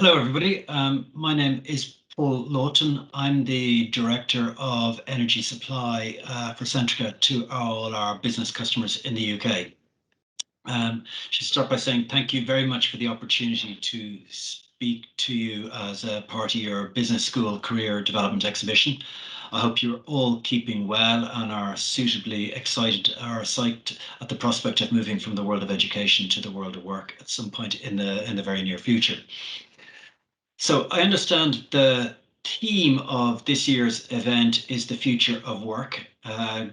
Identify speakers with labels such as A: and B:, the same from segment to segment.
A: Hello, everybody. My name is Paul Lawton. I'm the Director of Energy Supply for Centrica to all our business customers in the UK. Should start by saying thank you very much for the opportunity to speak to you as a part of your business school career development exhibition. I hope you're all keeping well and are suitably excited or psyched at the prospect of moving from the world of education to the world of work at some point in the very near future. So I understand the theme of this year's event is the future of work.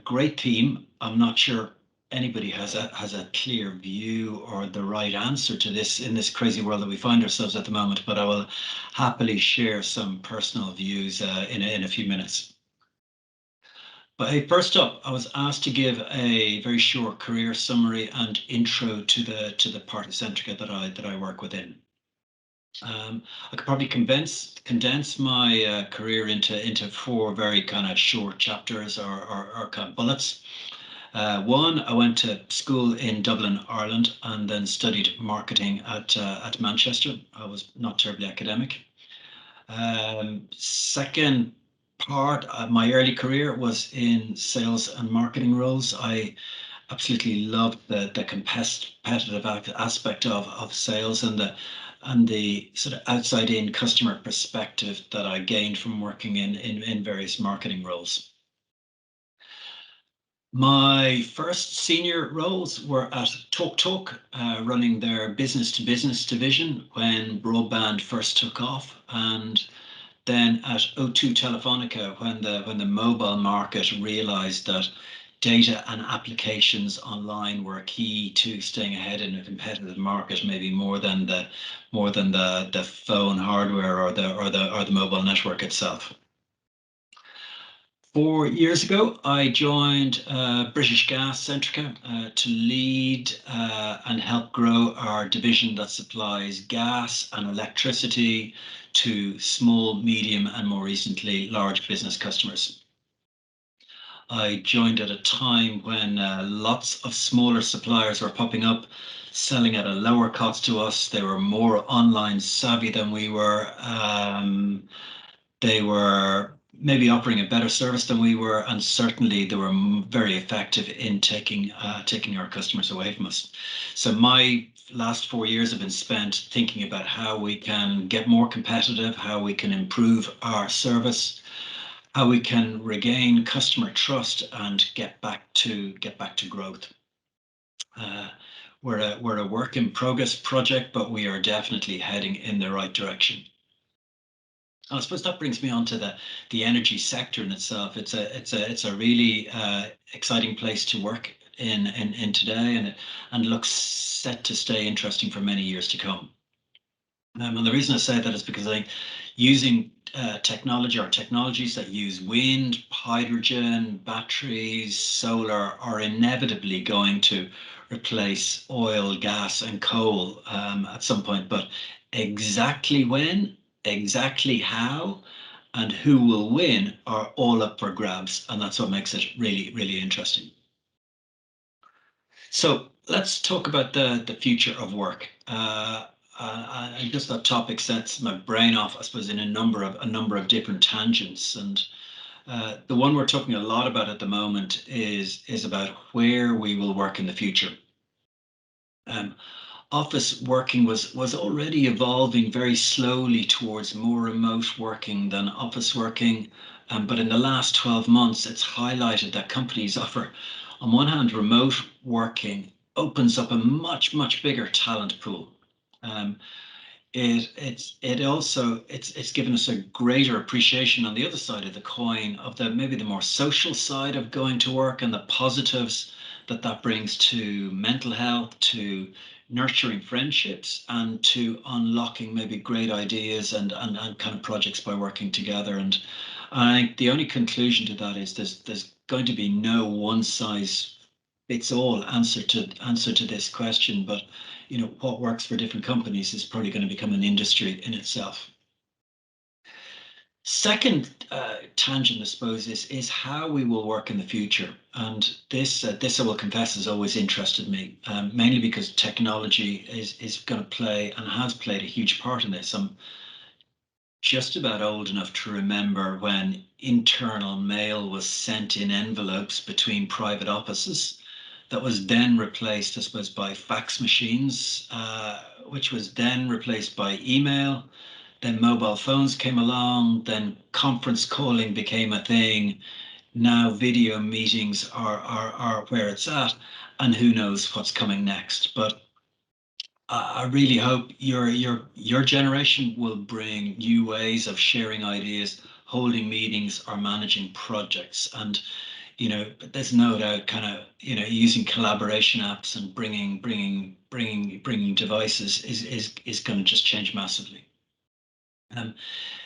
A: Great theme. I'm not sure anybody has a clear view or the right answer to this in this crazy world that we find ourselves at the moment, but I will happily share some personal views in a few minutes. But hey, first up, I was asked to give a very short career summary and intro to the part of Centrica that I work within. I could probably condense my career into four very kind of short chapters or kind of bullets. One, I went to school in Dublin, Ireland, and then studied marketing at Manchester. I was not terribly academic. Second part, my early career was in sales and marketing roles. I absolutely loved the competitive aspect of sales and the sort of outside in customer perspective that I gained from working in various marketing roles. My first senior roles were at TalkTalk, running their business to business division when broadband first took off, and then at O2 Telefonica when the mobile market realized that data and applications online were key to staying ahead in a competitive market, maybe more than the phone hardware or the mobile network itself. 4 years ago, I joined British Gas Centrica to lead and help grow our division that supplies gas and electricity to small, medium, and more recently, large business customers. I joined at a time when lots of smaller suppliers were popping up, selling at a lower cost to us. They were more online savvy than we were. They were maybe offering a better service than we were, and certainly they were very effective in taking our customers away from us. So my last 4 years have been spent thinking about how we can get more competitive, how we can improve our service, how we can regain customer trust and get back to growth. We're a work in progress project, but we are definitely heading in the right direction. I suppose that brings me on to the energy sector in itself. It's a really exciting place to work in today, and looks set to stay interesting for many years to come. And the reason I say that is because I think using technology or technologies that use wind, hydrogen, batteries, solar are inevitably going to replace oil, gas, and coal at some point. But exactly when, exactly how, and who will win are all up for grabs, and that's what makes it really, really interesting. So let's talk about the future of work. And just that topic sets my brain off, I suppose, in a number of different tangents. And the one we're talking a lot about at the moment is about where we will work in the future. Office working was already evolving very slowly towards more remote working than office working. But in the last 12 months, it's highlighted that companies offer, on one hand, remote working opens up a much bigger talent pool. It's also given us a greater appreciation on the other side of the coin of maybe the more social side of going to work and the positives that brings to mental health, to nurturing friendships, and to unlocking maybe great ideas and kind of projects by working together. And I think the only conclusion to that is there's going to be no one size fits all answer to this question, but what works for different companies is probably going to become an industry in itself. Second tangent, I suppose, is how we will work in the future. And this I will confess, has always interested me, mainly because technology is going to play and has played a huge part in this. I'm just about old enough to remember when internal mail was sent in envelopes between private offices. That was then replaced, I suppose, by fax machines, which was then replaced by email. Then mobile phones came along. Then conference calling became a thing. Now video meetings are where it's at, and who knows what's coming next. But I really hope your generation will bring new ways of sharing ideas, holding meetings, or managing projects. And there's no doubt, kind of, using collaboration apps and bringing devices is going to just change massively. Um,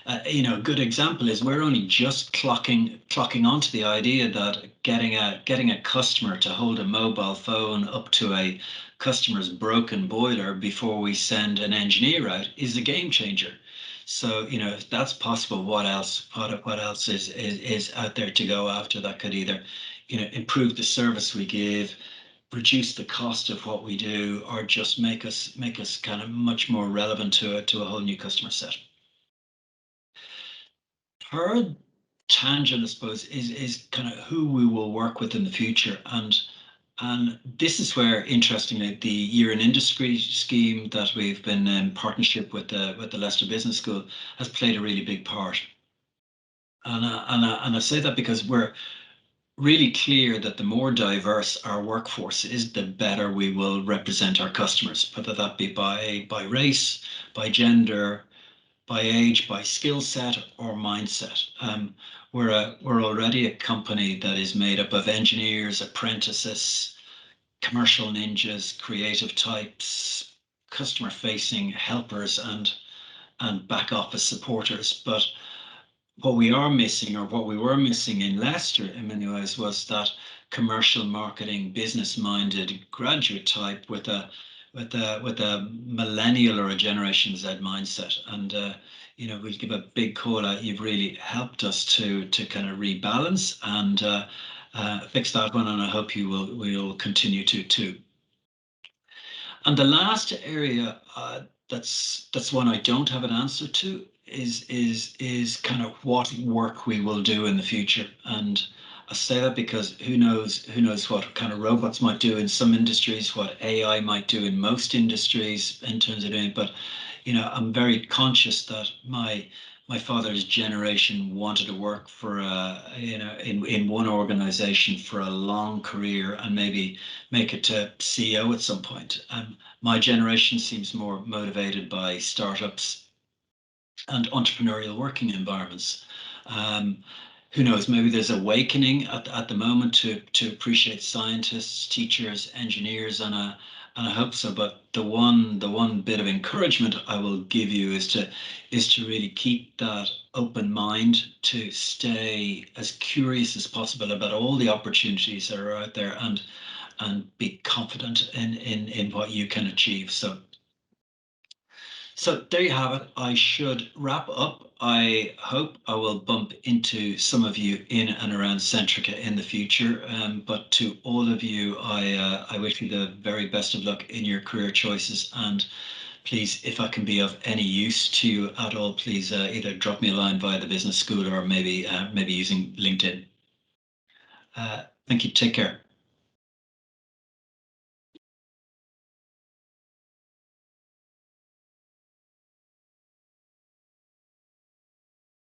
A: a good example is we're only just clocking onto the idea that getting a customer to hold a mobile phone up to a customer's broken boiler before we send an engineer out is a game changer. So, if that's possible, what else? What else is out there to go after that could either, improve the service we give, reduce the cost of what we do, or just make us kind of much more relevant to a whole new customer set. Third tangent, I suppose, is kind of who we will work with in the future. And this is where, interestingly, the Year in Industry scheme that we've been in partnership with the Leicester Business School has played a really big part. And I say that because we're really clear that the more diverse our workforce is, the better we will represent our customers, whether that be by race, by gender, by age, by skill set or mindset. We're already a company that is made up of engineers, apprentices, commercial ninjas, creative types, customer facing helpers, and back office supporters. But what we are missing, or what we were missing in Leicester in many ways, was that commercial marketing, business minded graduate type with a millennial or a Generation Z mindset. And we'll give a big call out. You've really helped us to kind of rebalance and fix that one, and I hope you will continue to too. And the last area, that's one I don't have an answer to, is kind of what work we will do in the future. And I say that because who knows what kind of robots might do in some industries, what AI might do in most industries in terms of doing. But I'm very conscious that my father's generation wanted to work for in one organization for a long career and maybe make it to CEO at some point. My generation seems more motivated by startups and entrepreneurial working environments. Um, who knows? Maybe there's awakening at the moment to appreciate scientists, teachers, engineers, and I hope so. But the one bit of encouragement I will give you is to really keep that open mind, to stay as curious as possible about all the opportunities that are out there, and be confident in what you can achieve. So there you have it. I should wrap up. I hope I will bump into some of you in and around Centrica in the future. But to all of you, I wish you the very best of luck in your career choices. And please, if I can be of any use to you at all, please either drop me a line via the business school or maybe using LinkedIn. Thank you. Take care.